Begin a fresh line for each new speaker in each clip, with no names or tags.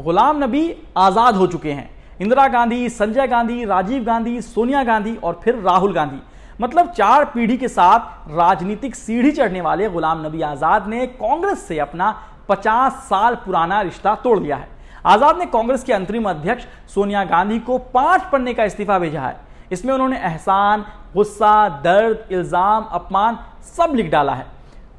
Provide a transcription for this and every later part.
गुलाम नबी आजाद हो चुके हैं। इंदिरा गांधी, संजय गांधी, राजीव गांधी, सोनिया गांधी और फिर राहुल गांधी, मतलब 4 पीढ़ी के साथ राजनीतिक सीढ़ी चढ़ने वाले गुलाम नबी आजाद ने कांग्रेस से अपना 50 साल पुराना रिश्ता तोड़ दिया है। आजाद ने कांग्रेस के अंतरिम अध्यक्ष सोनिया गांधी को 5 पन्ने का इस्तीफा भेजा है। इसमें उन्होंने एहसान, गुस्सा, दर्द, इल्जाम, अपमान सब लिख डाला है।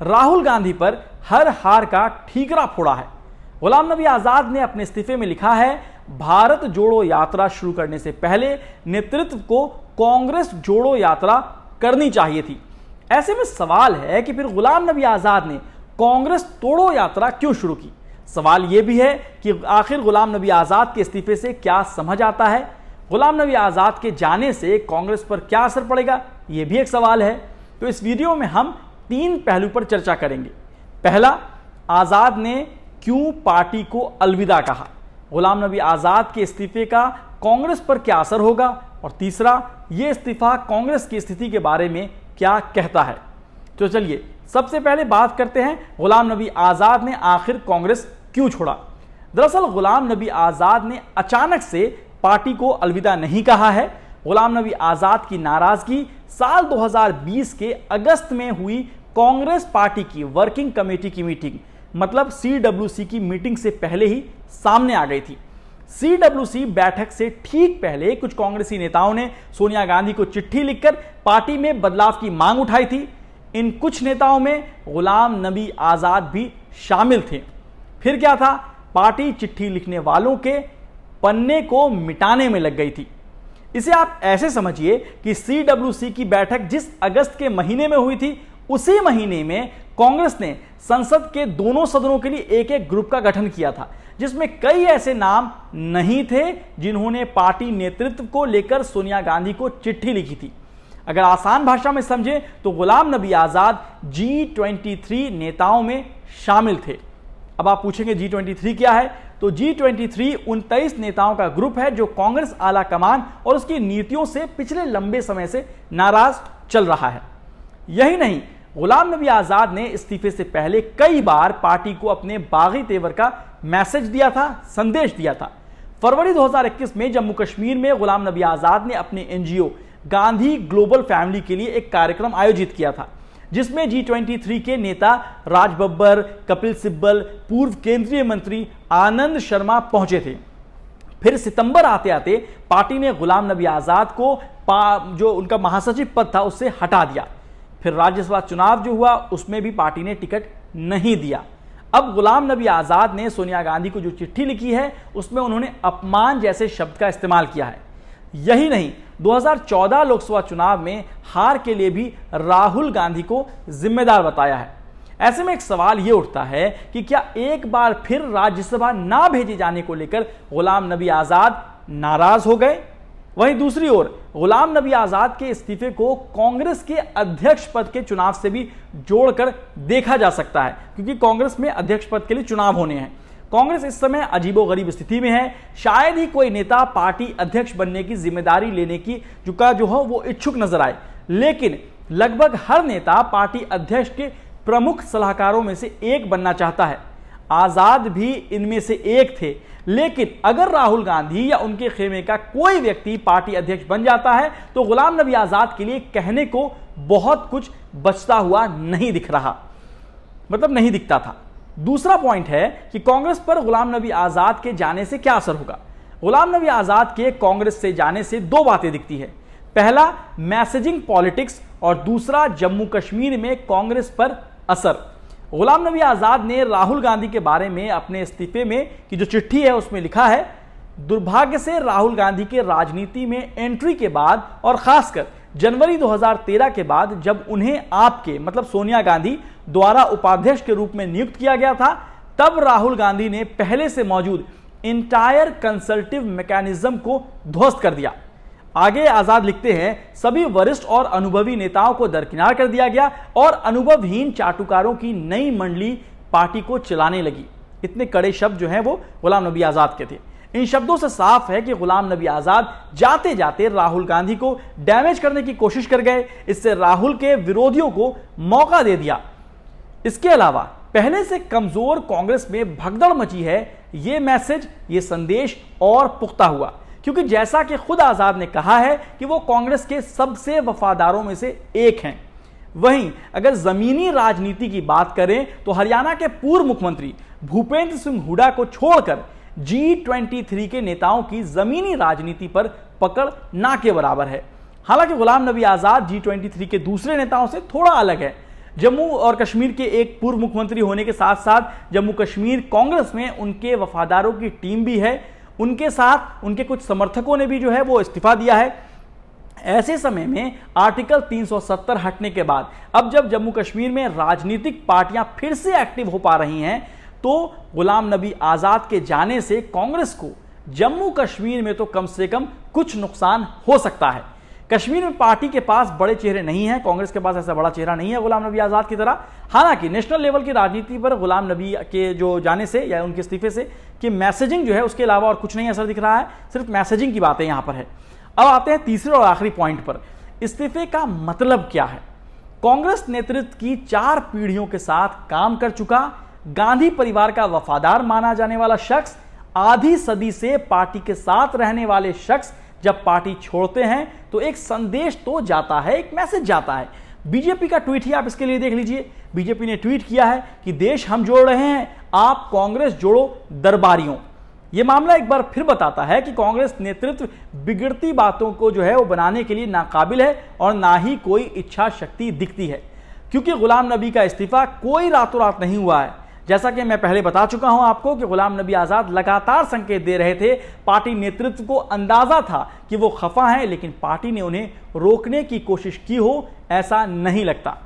राहुल गांधी पर हर हार का ठीकरा फोड़ा है। गुलाम नबी आजाद ने अपने इस्तीफे में लिखा है, भारत जोड़ो यात्रा शुरू करने से पहले नेतृत्व को कांग्रेस जोड़ो यात्रा करनी चाहिए थी। ऐसे में सवाल है कि फिर गुलाम नबी आजाद ने कांग्रेस तोड़ो यात्रा क्यों शुरू की। सवाल यह भी है कि आखिर गुलाम नबी आजाद के इस्तीफे से क्या समझ आता है। गुलाम नबी आजाद के जाने से कांग्रेस पर क्या असर पड़ेगा, यह भी एक सवाल है। तो इस वीडियो में हम 3 पहलू पर चर्चा करेंगे। पहला, आजाद ने क्यों पार्टी को अलविदा कहा, गुलाम नबी आजाद के इस्तीफे का कांग्रेस पर क्या असर होगा, और तीसरा, यह इस्तीफा कांग्रेस की स्थिति के बारे में क्या कहता है। तो चलिए सबसे पहले बात करते हैं गुलाम नबी आजाद ने आखिर कांग्रेस क्यों छोड़ा। दरअसल गुलाम नबी आजाद ने अचानक से पार्टी को अलविदा नहीं कहा है। गुलाम नबी आजाद की नाराजगी साल 2020 के अगस्त में हुई कांग्रेस पार्टी की वर्किंग कमेटी की मीटिंग, मतलब CWC की मीटिंग से पहले ही सामने आ गई थी। CWC बैठक से ठीक पहले कुछ कांग्रेसी नेताओं ने सोनिया गांधी को चिट्ठी लिखकर पार्टी में बदलाव की मांग उठाई थी। इन कुछ नेताओं में गुलाम नबी आजाद भी शामिल थे। फिर क्या था, पार्टी चिट्ठी लिखने वालों के पन्ने को मिटाने में लग गई थी। इसे आप ऐसे समझिए कि CWC की बैठक जिस अगस्त के महीने में हुई थी, उसी महीने में कांग्रेस ने संसद के दोनों सदनों के लिए एक ग्रुप का गठन किया था, जिसमें कई ऐसे नाम नहीं थे जिन्होंने पार्टी नेतृत्व को लेकर सोनिया गांधी को चिट्ठी लिखी थी। अगर आसान भाषा में समझें तो गुलाम नबी आजाद G23 नेताओं में शामिल थे। अब आप पूछेंगे G23 क्या है, तो G23 29 नेताओं का ग्रुप है जो कांग्रेस आला कमान और उसकी नीतियों से पिछले लंबे समय से नाराज चल रहा है। यही नहीं, गुलाम नबी आजाद ने इस्तीफे से पहले कई बार पार्टी को अपने बागी तेवर का मैसेज दिया था, संदेश दिया था। फरवरी 2021 में जम्मू कश्मीर में गुलाम नबी आजाद ने अपने NGO गांधी ग्लोबल फैमिली के लिए एक कार्यक्रम आयोजित किया था, जिसमें G23 के नेता राज बब्बर, कपिल सिब्बल, पूर्व केंद्रीय मंत्री आनंद शर्मा पहुंचे थे। फिर सितंबर आते आते पार्टी ने गुलाम नबी आजाद को जो उनका महासचिव पद था उससे हटा दिया। फिर राज्यसभा चुनाव जो हुआ उसमें भी पार्टी ने टिकट नहीं दिया। अब गुलाम नबी आजाद ने सोनिया गांधी को जो चिट्ठी लिखी है उसमें उन्होंने अपमान जैसे शब्द का इस्तेमाल किया है। यही नहीं, 2014 लोकसभा चुनाव में हार के लिए भी राहुल गांधी को जिम्मेदार बताया है। ऐसे में एक सवाल यह उठता है कि क्या एक बार फिर राज्यसभा ना भेजे जाने को लेकर गुलाम नबी आजाद नाराज हो गए। वहीं दूसरी ओर गुलाम नबी आजाद के इस्तीफे को कांग्रेस के अध्यक्ष पद के चुनाव से भी जोड़कर देखा जा सकता है, क्योंकि कांग्रेस में अध्यक्ष पद के लिए चुनाव होने हैं। कांग्रेस इस समय अजीबोगरीब स्थिति में है। शायद ही कोई नेता पार्टी अध्यक्ष बनने की जिम्मेदारी लेने की जो हो वो इच्छुक नजर आए, लेकिन लगभग हर नेता पार्टी अध्यक्ष के प्रमुख सलाहकारों में से एक बनना चाहता है। आजाद भी इनमें से एक थे, लेकिन अगर राहुल गांधी या उनके खेमे का कोई व्यक्ति पार्टी अध्यक्ष बन जाता है तो गुलाम नबी आजाद के लिए कहने को बहुत कुछ बचता हुआ नहीं दिख रहा, मतलब नहीं दिखता था। दूसरा पॉइंट है कि कांग्रेस पर गुलाम नबी आजाद के जाने से क्या असर होगा। गुलाम नबी आजाद के कांग्रेस से जाने से 2 बातें दिखती है। पहला, मैसेजिंग पॉलिटिक्स, और दूसरा, जम्मू कश्मीर में कांग्रेस पर असर। गुलाम नबी आजाद ने राहुल गांधी के बारे में अपने इस्तीफे में की जो चिट्ठी है उसमें लिखा है, दुर्भाग्य से राहुल गांधी के राजनीति में एंट्री के बाद और खासकर जनवरी 2013 के बाद जब उन्हें आपके मतलब सोनिया गांधी द्वारा उपाध्यक्ष के रूप में नियुक्त किया गया था, तब राहुल गांधी ने पहले से मौजूद इंटायर कंसल्टिव मैकेनिज्म को ध्वस्त कर दिया। आगे आजाद लिखते हैं, सभी वरिष्ठ और अनुभवी नेताओं को दरकिनार कर दिया गया और अनुभवहीन चाटुकारों की नई मंडली पार्टी को चलाने लगी। इतने कड़े शब्द जो हैं वो गुलाम नबी आजाद के थे। इन शब्दों से साफ है कि गुलाम नबी आजाद जाते जाते राहुल गांधी को डैमेज करने की कोशिश कर गए। इससे राहुल के विरोधियों को मौका दे दिया। इसके अलावा पहले से कमजोर कांग्रेस में भगदड़ मची है। ये मैसेज, ये संदेश और पुख्ता हुआ, क्योंकि जैसा कि खुद आजाद ने कहा है कि वो कांग्रेस के सबसे वफादारों में से एक हैं। वहीं अगर जमीनी राजनीति की बात करें तो हरियाणा के पूर्व मुख्यमंत्री भूपेंद्र सिंह हुड्डा को छोड़कर G23 के नेताओं की जमीनी राजनीति पर पकड़ ना के बराबर है। हालांकि गुलाम नबी आजाद G23 के दूसरे नेताओं से थोड़ा अलग है। जम्मू और कश्मीर के एक पूर्व मुख्यमंत्री होने के साथ साथ जम्मू कश्मीर कांग्रेस में उनके वफादारों की टीम भी है। उनके साथ उनके कुछ समर्थकों ने भी जो है वो इस्तीफा दिया है। ऐसे समय में आर्टिकल 370 हटने के बाद अब जब जम्मू कश्मीर में राजनीतिक पार्टियां फिर से एक्टिव हो पा रही हैं, तो गुलाम नबी आजाद के जाने से कांग्रेस को जम्मू कश्मीर में तो कम से कम कुछ नुकसान हो सकता है। कश्मीर में पार्टी के पास बड़े चेहरे नहीं हैं, कांग्रेस के पास ऐसा बड़ा चेहरा नहीं है गुलाम नबी आजाद की तरह। हालांकि नेशनल लेवल की राजनीति पर गुलाम नबी के जो जाने से या उनके इस्तीफे से कि मैसेजिंग जो है उसके अलावा और कुछ नहीं असर दिख रहा है, सिर्फ मैसेजिंग की बातें यहां पर है। अब आते हैं तीसरे और आखिरी पॉइंट पर, इस्तीफे का मतलब क्या है। कांग्रेस नेतृत्व की 4 पीढ़ियों के साथ काम कर चुका, गांधी परिवार का वफादार माना जाने वाला शख्स, आधी सदी से पार्टी के साथ रहने वाले शख्स जब पार्टी छोड़ते हैं तो एक संदेश तो जाता है, एक मैसेज जाता है। बीजेपी का ट्वीट ही आप इसके लिए देख लीजिए। बीजेपी ने ट्वीट किया है कि देश हम जोड़ रहे हैं, आप कांग्रेस जोड़ो दरबारियों। यह मामला एक बार फिर बताता है कि कांग्रेस नेतृत्व बिगड़ती बातों को जो है वो बनाने के लिए नाकाबिल है और ना ही कोई इच्छा शक्ति दिखती है, क्योंकि गुलाम नबी का इस्तीफा कोई रातों रात नहीं हुआ है। जैसा कि मैं पहले बता चुका हूं आपको कि गुलाम नबी आजाद लगातार संकेत दे रहे थे, पार्टी नेतृत्व को अंदाजा था कि वो खफा हैं, लेकिन पार्टी ने उन्हें रोकने की कोशिश की हो ऐसा नहीं लगता।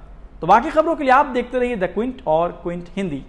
तो बाकी खबरों के लिए आप देखते रहिए द क्विंट और क्विंट हिंदी।